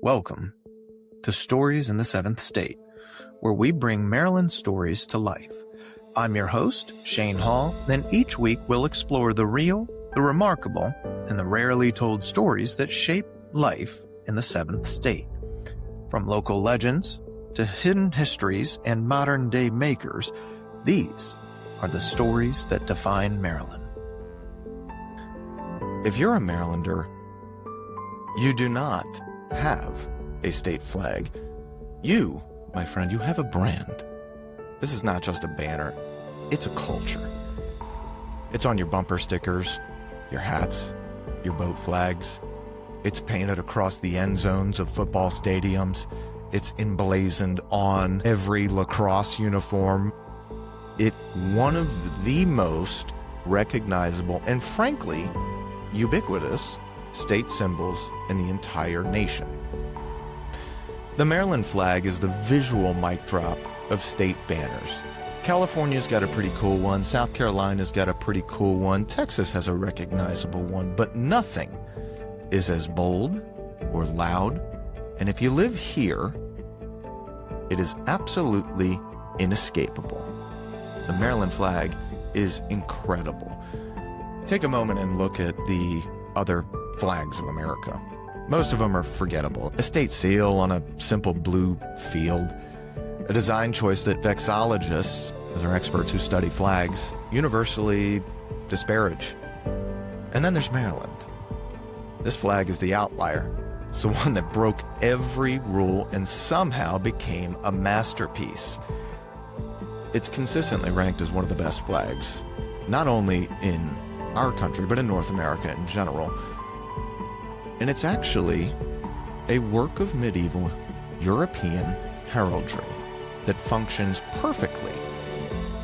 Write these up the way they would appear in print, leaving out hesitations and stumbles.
Welcome to Stories in the Seventh State, where we bring Maryland stories to life. I'm your host, Shane Hall, and each week we'll explore the real, the remarkable, and the rarely told stories that shape life in the Seventh State. From local legends to hidden histories and modern-day makers, these are the stories that define Maryland. If you're a Marylander, you do not have a state flag. You, my friend, you have a brand. This is not just a banner, it's a culture. It's on your bumper stickers, your hats, your boat flags. It's painted across the end zones of football stadiums. It's emblazoned on every lacrosse uniform. It's one of the most recognizable and frankly ubiquitous state symbols in the entire nation. The Maryland flag is the visual mic drop of state banners. California's got a pretty cool one, South Carolina's got a pretty cool one, Texas has a recognizable one, but nothing is as bold or loud, and if you live here, it is absolutely inescapable. The Maryland flag is incredible. Take a moment and look at the other flags of America. Most of them are forgettable. A state seal on a simple blue field, a design choice that vexillologists, those are experts who study flags, universally disparage. And then there's Maryland. This flag is the outlier. It's the one that broke every rule and somehow became a masterpiece. It's consistently ranked as one of the best flags, not only in our country, but in North America in general. And it's actually a work of medieval European heraldry that functions perfectly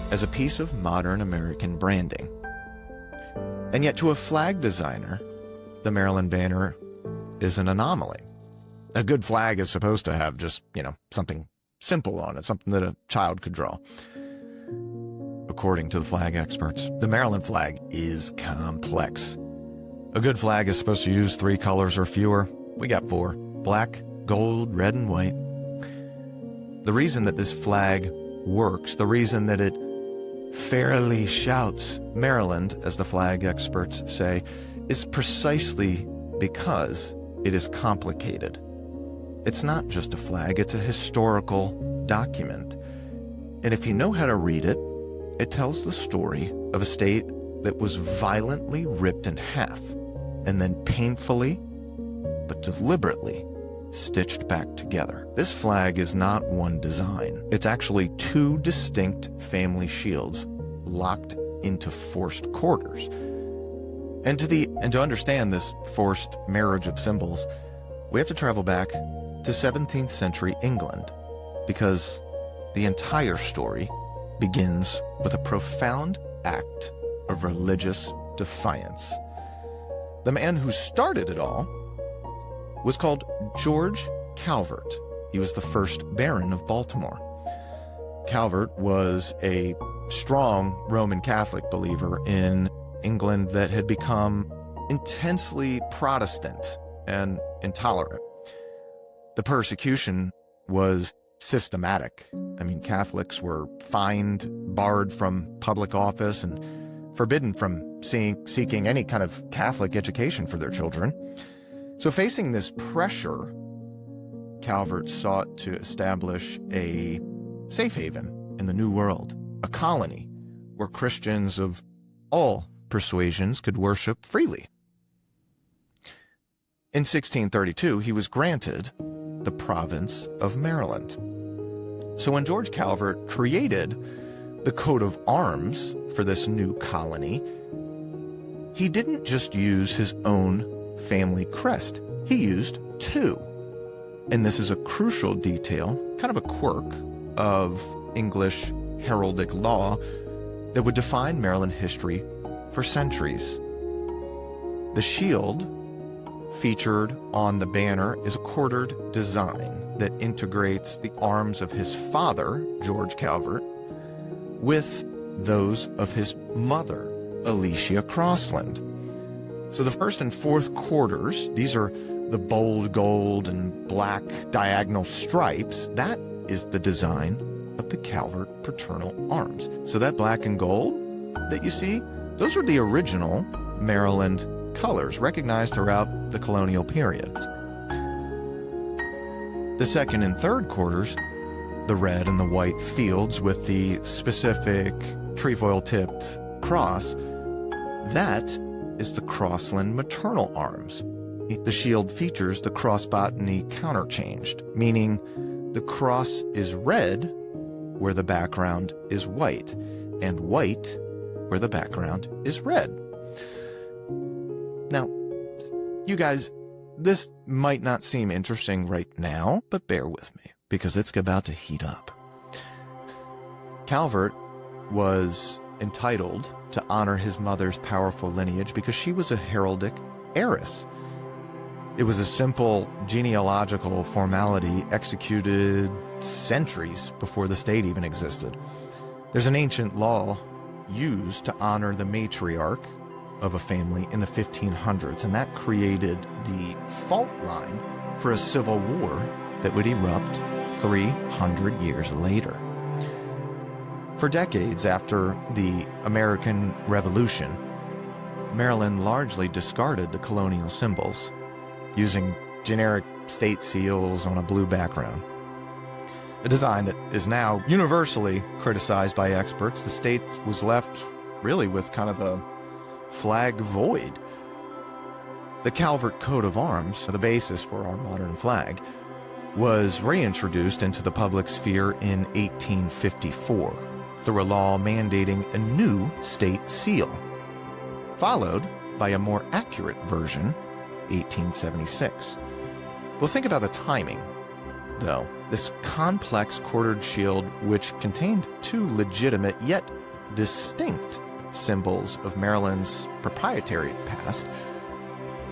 as a piece of modern American branding. And yet to a flag designer, the Maryland banner is an anomaly. A good flag is supposed to have just, something simple on it, something that a child could draw. According to the flag experts, the Maryland flag is complex. A good flag is supposed to use 3 colors or fewer. We got 4: black, gold, red, and white. The reason that this flag works, the reason that it fairly shouts Maryland, as the flag experts say, is precisely because it is complicated. It's not just a flag, it's a historical document. And if you know how to read it, it tells the story of a state that was violently ripped in half and then painfully, but deliberately, stitched back together. This flag is not one design. It's actually 2 distinct family shields locked into forced quarters. And to understand this forced marriage of symbols, we have to travel back to 17th century England, because the entire story begins with a profound act of religious defiance. The man who started it all was called George Calvert. He was the first Baron of Baltimore. Calvert was a strong Roman Catholic believer in England that had become intensely Protestant and intolerant. The persecution was systematic. Catholics were fined, barred from public office, and forbidden from seeking any kind of Catholic education for their children. So facing this pressure, Calvert sought to establish a safe haven in the New World, a colony where Christians of all persuasions could worship freely. In 1632, he was granted the province of Maryland. So when George Calvert created the coat of arms for this new colony, he didn't just use his own family crest. He used 2. And this is a crucial detail, kind of a quirk of English heraldic law that would define Maryland history for centuries. The shield featured on the banner is a quartered design that integrates the arms of his father, George Calvert, with those of his mother, Alicia Crossland. So the first and fourth quarters, these are the bold gold and black diagonal stripes, that is the design of the Calvert paternal arms. So that black and gold that you see, those are the original Maryland colors recognized throughout the colonial period. The second and third quarters, the red and the white fields with the specific trefoil-tipped cross, that is the Crossland maternal arms. The shield features the cross-botany counterchanged, meaning the cross is red where the background is white, and white where the background is red. Now, you guys, this might not seem interesting right now, but bear with me, because it's about to heat up. Calvert was entitled to honor his mother's powerful lineage because she was a heraldic heiress. It was a simple genealogical formality executed centuries before the state even existed. There's an ancient law used to honor the matriarch of a family in the 1500s, and that created the fault line for a civil war that would erupt 300 years later. For decades after the American Revolution, Maryland largely discarded the colonial symbols, using generic state seals on a blue background. A design that is now universally criticized by experts. The state was left really with kind of a flag void. The Calvert coat of arms, the basis for our modern flag, was reintroduced into the public sphere in 1854 through a law mandating a new state seal, followed by a more accurate version, 1876. Well, think about the timing, though. This complex quartered shield, which contained two legitimate yet distinct symbols of Maryland's proprietary past,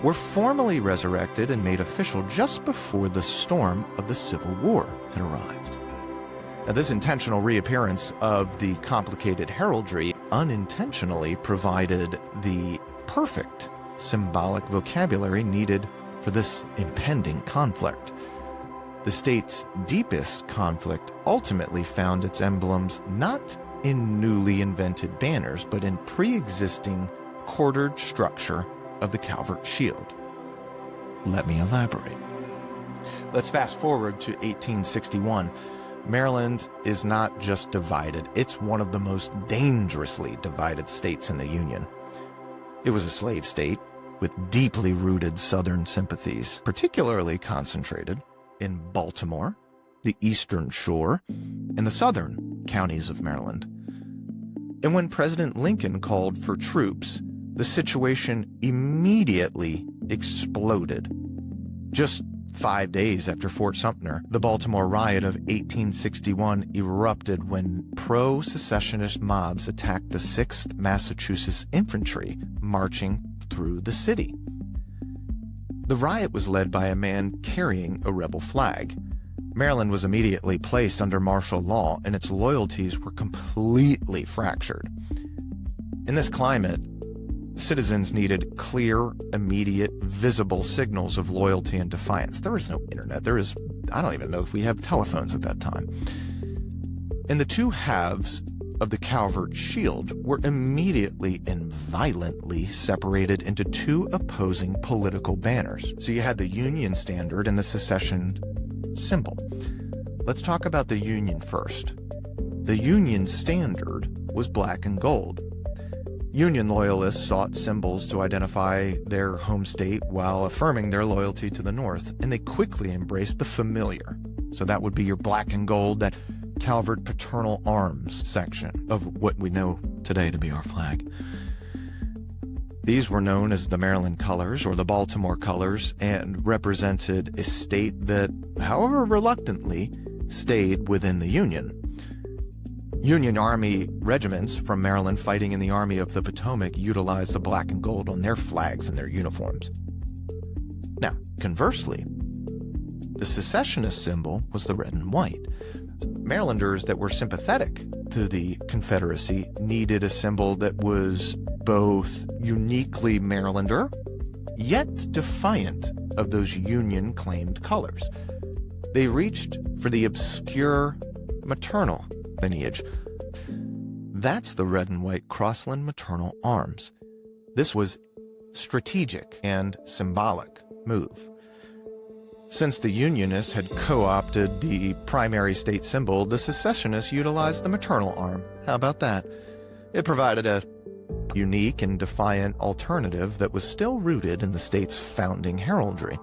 were formally resurrected and made official just before the storm of the Civil War had arrived. Now, this intentional reappearance of the complicated heraldry unintentionally provided the perfect symbolic vocabulary needed for this impending conflict. The state's deepest conflict ultimately found its emblems not in newly invented banners, but in pre-existing quartered structure of the Calvert shield. Let me elaborate. Let's fast forward to 1861. Maryland is not just divided, it's one of the most dangerously divided states in the Union. It was a slave state with deeply rooted Southern sympathies, particularly concentrated in Baltimore, the Eastern Shore, and the southern counties of Maryland. And when President Lincoln called for troops, the situation immediately exploded. Just 5 days after Fort Sumter, the Baltimore riot of 1861 erupted when pro-secessionist mobs attacked the 6th Massachusetts Infantry marching through the city. The riot was led by a man carrying a rebel flag. Maryland was immediately placed under martial law, and its loyalties were completely fractured. In this climate, citizens needed clear, immediate, visible signals of loyalty and defiance. There was no internet. I don't even know if we have telephones at that time. And the two halves of the Calvert shield were immediately and violently separated into two opposing political banners. So you had the Union standard and the secession symbol. Let's talk about the Union first. The Union standard was black and gold. Union loyalists sought symbols to identify their home state while affirming their loyalty to the North, and they quickly embraced the familiar. So that would be your black and gold, that Calvert paternal arms section of what we know today to be our flag. These were known as the Maryland colors or the Baltimore colors and represented a state that, however reluctantly, stayed within the Union. Union Army regiments from Maryland fighting in the Army of the Potomac utilized the black and gold on their flags and their uniforms. Now, conversely, the secessionist symbol was the red and white. Marylanders that were sympathetic to the Confederacy needed a symbol that was both uniquely Marylander, yet defiant of those Union-claimed colors. They reached for the obscure maternal lineage. That's the red and white Crossland maternal arms. This was strategic and symbolic move. Since the Unionists had co-opted the primary state symbol, the secessionists utilized the maternal arm. How about that? It provided a unique and defiant alternative that was still rooted in the state's founding heraldry.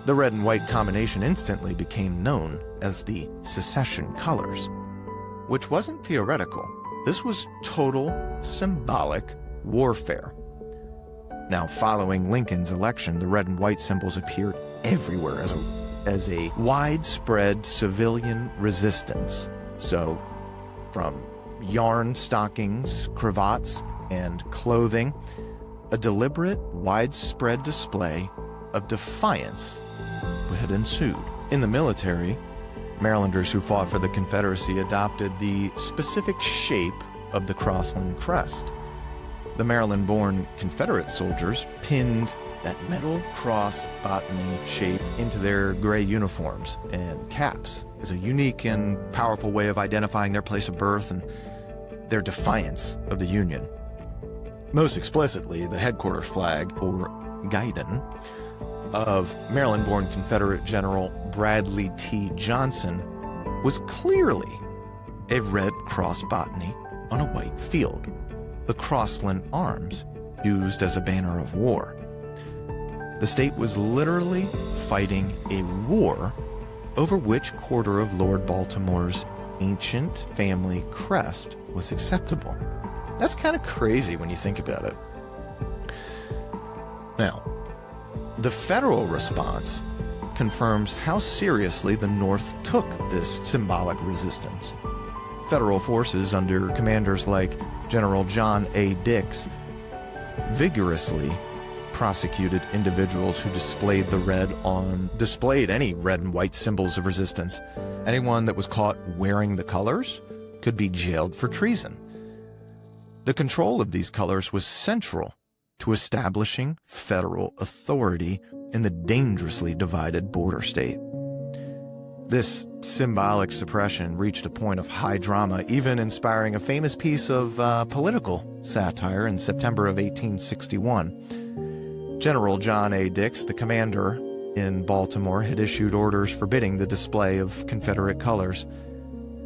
The red and white combination instantly became known as the secession colors, which wasn't theoretical. This was total symbolic warfare. Now, following Lincoln's election, the red and white symbols appeared everywhere as a widespread civilian resistance. So, from yarn stockings, cravats, and clothing, a deliberate, widespread display of defiance had ensued. In the military, Marylanders who fought for the Confederacy adopted the specific shape of the Crossland crest. The Maryland-born Confederate soldiers pinned that metal cross botany shape into their gray uniforms and caps as a unique and powerful way of identifying their place of birth and their defiance of the Union. Most explicitly, the headquarters flag, or guidon, of Maryland-born Confederate General Bradley T. Johnson was clearly a red cross botany on a white field, the Crossland arms used as a banner of war. The state was literally fighting a war over which quarter of Lord Baltimore's ancient family crest was acceptable. That's kind of crazy when you think about it. Now, the federal response confirms how seriously the North took this symbolic resistance. Federal forces under commanders like General John A. Dix vigorously prosecuted individuals who displayed any red and white symbols of resistance. Anyone that was caught wearing the colors could be jailed for treason. The control of these colors was central to establishing federal authority in the dangerously divided border state. This symbolic suppression reached a point of high drama, even inspiring a famous piece of political satire in September of 1861. General John A. Dix, the commander in Baltimore, had issued orders forbidding the display of Confederate colors.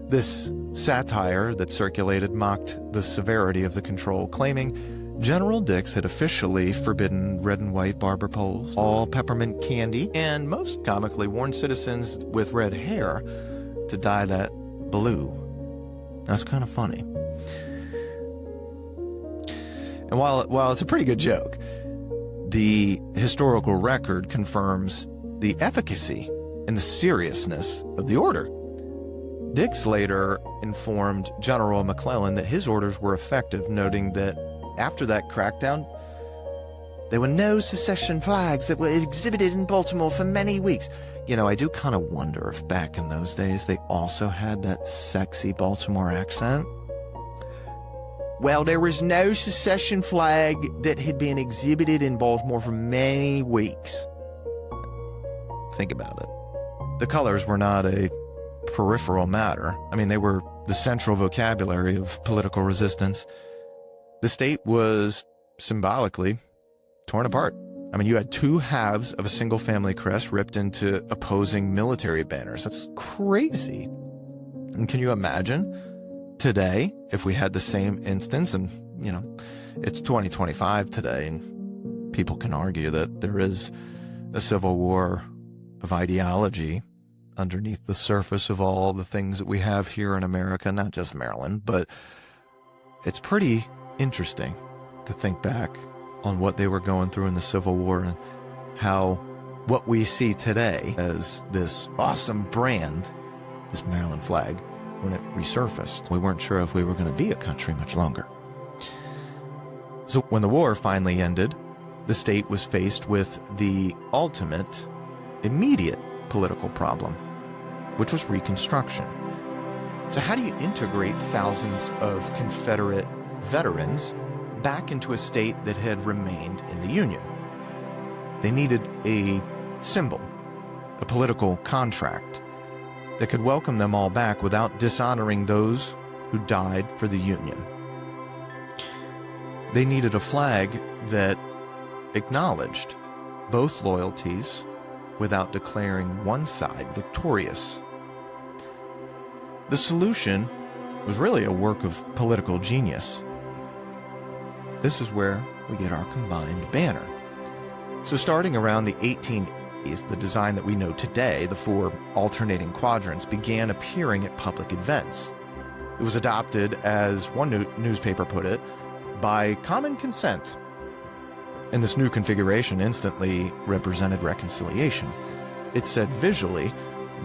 This satire that circulated mocked the severity of the control, claiming General Dix had officially forbidden red and white barber poles, all peppermint candy, and most comically warned citizens with red hair to dye that blue. That's kind of funny. And while it's a pretty good joke, the historical record confirms the efficacy and the seriousness of the order. Dix later informed General McClellan that his orders were effective, noting that after that crackdown, there were no secession flags that were exhibited in Baltimore for many weeks. You know, I do kind of wonder if back in those days they also had that sexy Baltimore accent. Well, there was no secession flag that had been exhibited in Baltimore for many weeks. Think about it. The colors were not a peripheral matter. I mean, they were the central vocabulary of political resistance. The state was symbolically torn apart. I mean, you had two halves of a single family crest ripped into opposing military banners. That's crazy. And can you imagine today if we had the same instance? And, you know, it's 2025 today, and people can argue that there is a civil war of ideology underneath the surface of all the things that we have here in America, not just Maryland, but it's pretty interesting to think back on what they were going through in the Civil War and how what we see today as this awesome brand, this Maryland flag, when it resurfaced, we weren't sure if we were going to be a country much longer. So when the war finally ended, the state was faced with the ultimate, immediate political problem, which was Reconstruction. So how do you integrate thousands of Confederate veterans back into a state that had remained in the Union? They needed a symbol, a political contract that could welcome them all back without dishonoring those who died for the Union. They needed a flag that acknowledged both loyalties without declaring one side victorious. The solution was really a work of political genius. This is where we get our combined banner. So starting around the 1880s, the design that we know today, the 4 alternating quadrants, began appearing at public events. It was adopted, as one newspaper put it, by common consent. And this new configuration instantly represented reconciliation. It said visually,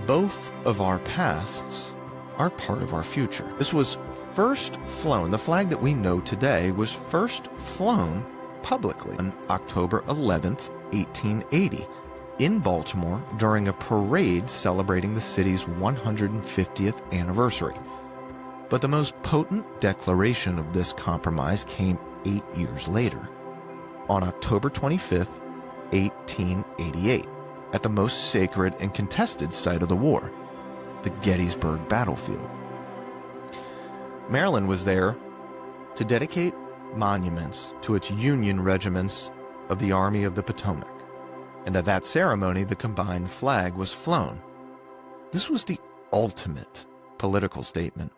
both of our pasts are part of our future. This was first flown, the flag that we know today was first flown publicly on October 11th, 1880, in Baltimore during a parade celebrating the city's 150th anniversary. But the most potent declaration of this compromise came 8 years later, on October 25th, 1888, at the most sacred and contested site of the war, the Gettysburg battlefield. Maryland was there to dedicate monuments to its Union regiments of the Army of the Potomac, and at that ceremony the combined flag was flown. This was the ultimate political statement.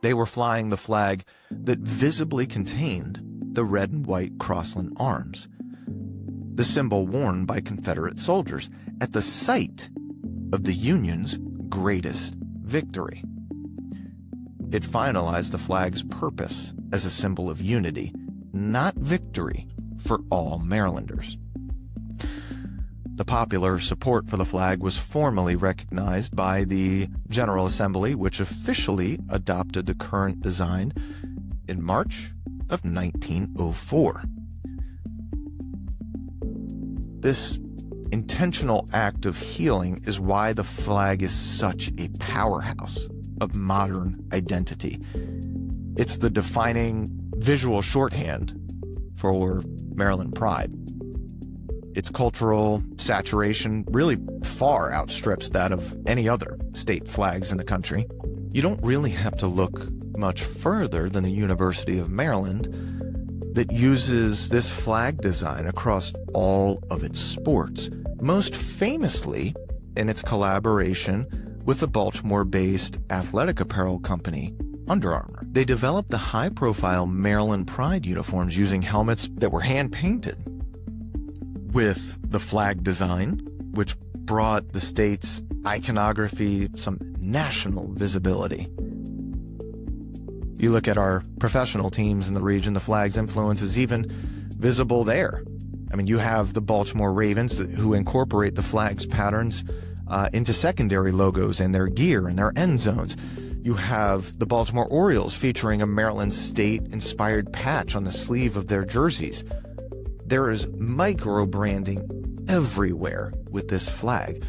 They were flying the flag that visibly contained the red and white Crossland arms, the symbol worn by Confederate soldiers at the site of the Union's greatest victory. It finalized the flag's purpose as a symbol of unity, not victory, for all Marylanders. The popular support for the flag was formally recognized by the General Assembly, which officially adopted the current design in March of 1904. This intentional act of healing is why the flag is such a powerhouse of modern identity. It's the defining visual shorthand for Maryland pride. Its cultural saturation really far outstrips that of any other state flags in the country. You don't really have to look much further than the University of Maryland that uses this flag design across all of its sports, most famously in its collaboration with the Baltimore-based athletic apparel company Under Armour. They developed the high-profile Maryland Pride uniforms using helmets that were hand-painted with the flag design, which brought the state's iconography some national visibility. You look at our professional teams in the region, the flag's influence is even visible there. I mean, you have the Baltimore Ravens who incorporate the flag's patterns into secondary logos in their gear and their end zones. You have the Baltimore Orioles featuring a Maryland State-inspired patch on the sleeve of their jerseys. There is micro-branding everywhere with this flag.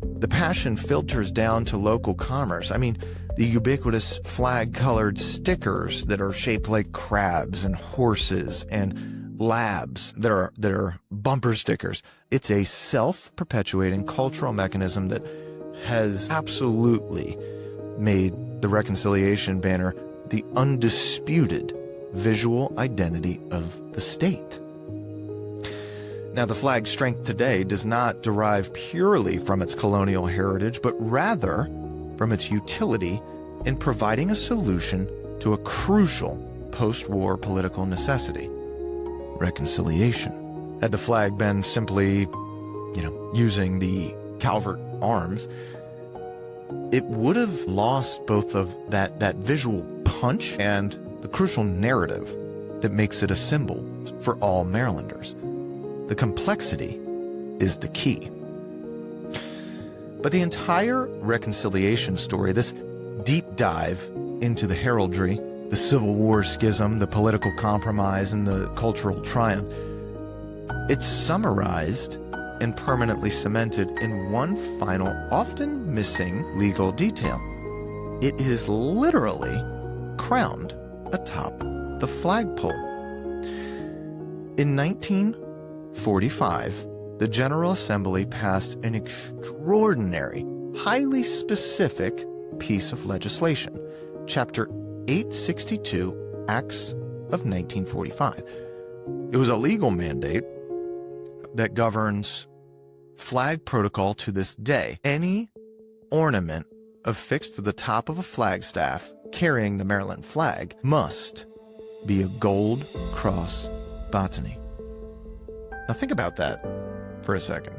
The passion filters down to local commerce. I mean, the ubiquitous flag-colored stickers that are shaped like crabs and horses and labs that are bumper stickers. It's a self-perpetuating cultural mechanism that has absolutely made the reconciliation banner the undisputed visual identity of the state. Now, the flag's strength today does not derive purely from its colonial heritage, but rather from its utility in providing a solution to a crucial post-war political necessity: reconciliation. Had the flag been simply, using the Calvert arms, it would have lost both of that visual punch and the crucial narrative that makes it a symbol for all Marylanders. The complexity is the key. But the entire reconciliation story, this deep dive into the heraldry, the Civil War schism, the political compromise, and the cultural triumph, it's summarized and permanently cemented in one final, often missing legal detail. It is literally crowned atop the flagpole. In 1945, the General Assembly passed an extraordinary, highly specific piece of legislation, Chapter 862, Acts of 1945. It was a legal mandate that governs flag protocol to this day. Any ornament affixed to the top of a flagstaff carrying the Maryland flag must be a gold cross botany. Now think about that for a second.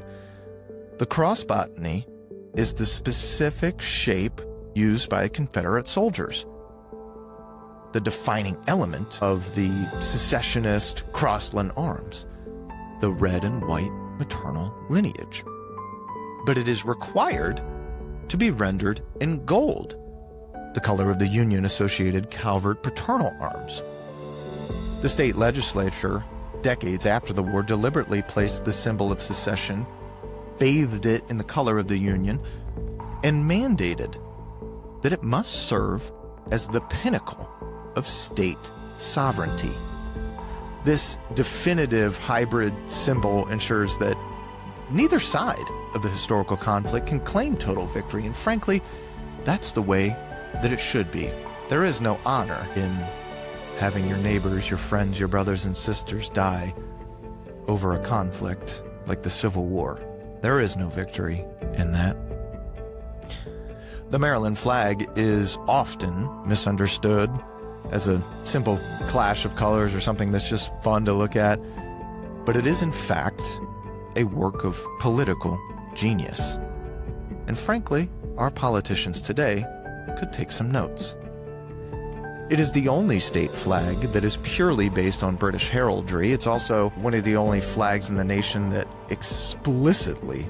The cross botany is the specific shape used by Confederate soldiers, the defining element of the secessionist Crossland arms, the red and white maternal lineage. But it is required to be rendered in gold, the color of the Union-associated Calvert paternal arms. The state legislature, decades after the war, deliberately placed the symbol of secession, bathed it in the color of the Union, and mandated that it must serve as the pinnacle of state sovereignty. This definitive hybrid symbol ensures that neither side of the historical conflict can claim total victory, and frankly, that's the way that it should be. There is no honor in having your neighbors, your friends, your brothers and sisters die over a conflict like the Civil War. There is no victory in that. The Maryland flag is often misunderstood as a simple clash of colors or something that's just fun to look at, but it is in fact a work of political genius. And frankly, our politicians today could take some notes. It is the only state flag that is purely based on British heraldry. It's also one of the only flags in the nation that explicitly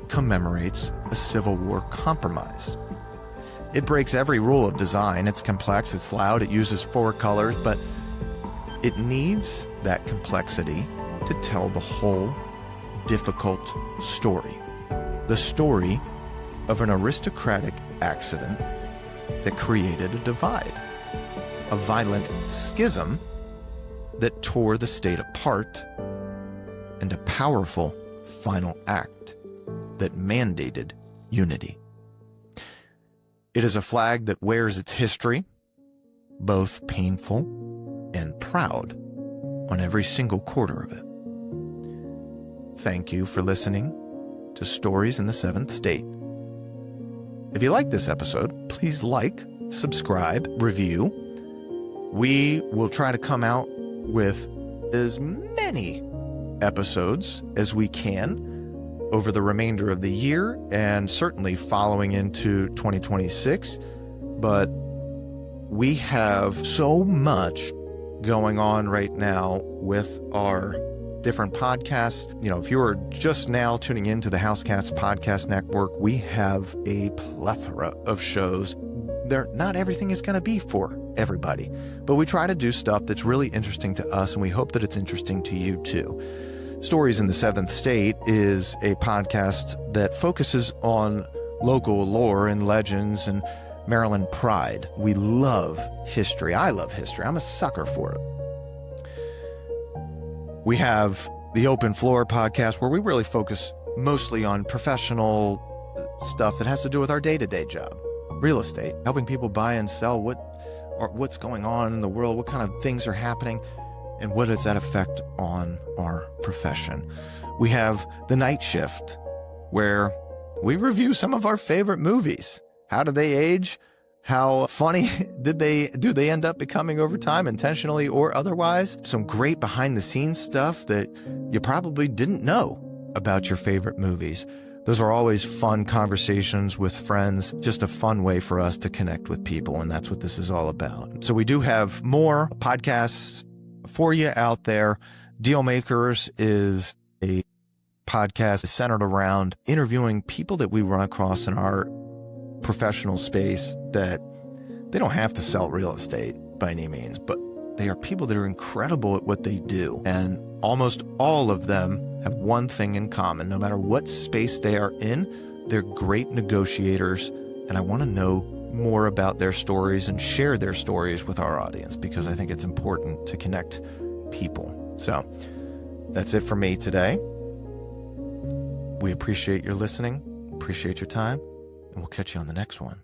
commemorates a Civil War compromise. It breaks every rule of design. It's complex, it's loud, it uses 4 colors, but it needs that complexity to tell the whole difficult story. The story of an aristocratic accident that created a divide, a violent schism that tore the state apart, and a powerful final act that mandated unity. It is a flag that wears its history, both painful and proud, on every single quarter of it. Thank you for listening to Stories in the Seventh State. If you like this episode, please like, subscribe, review. We will try to come out with as many episodes as we can over the remainder of the year and certainly following into 2026. But we have so much going on right now with our different podcasts. You know, if you're just now tuning into the Housecats Podcast Network, we have a plethora of shows. Not everything is going to be for everybody, but we try to do stuff that's really interesting to us, and we hope that it's interesting to you too. Stories in the Seventh State is a podcast that focuses on local lore and legends and Maryland pride. We love history. I love history. I'm a sucker for it. We have the Open Floor podcast, where we really focus mostly on professional stuff that has to do with our day-to-day job, real estate, helping people buy and sell, what's going on in the world, what kind of things are happening, and what does that affect on our profession. We have the Night Shift, where we review some of our favorite movies. How do they age? How funny do they end up becoming over time, intentionally or otherwise? Some great behind-the-scenes stuff that you probably didn't know about your favorite movies. Those are always fun conversations with friends, just a fun way for us to connect with people, and that's what this is all about. So we do have more podcasts for you out there. Dealmakers is a podcast centered around interviewing people that we run across in our professional space that they don't have to sell real estate by any means, but they are people that are incredible at what they do. And almost all of them have one thing in common. No matter what space they are in, they're great negotiators. And I want to know more about their stories and share their stories with our audience, because I think it's important to connect people. So that's it for me today. We appreciate your listening, appreciate your time, and we'll catch you on the next one.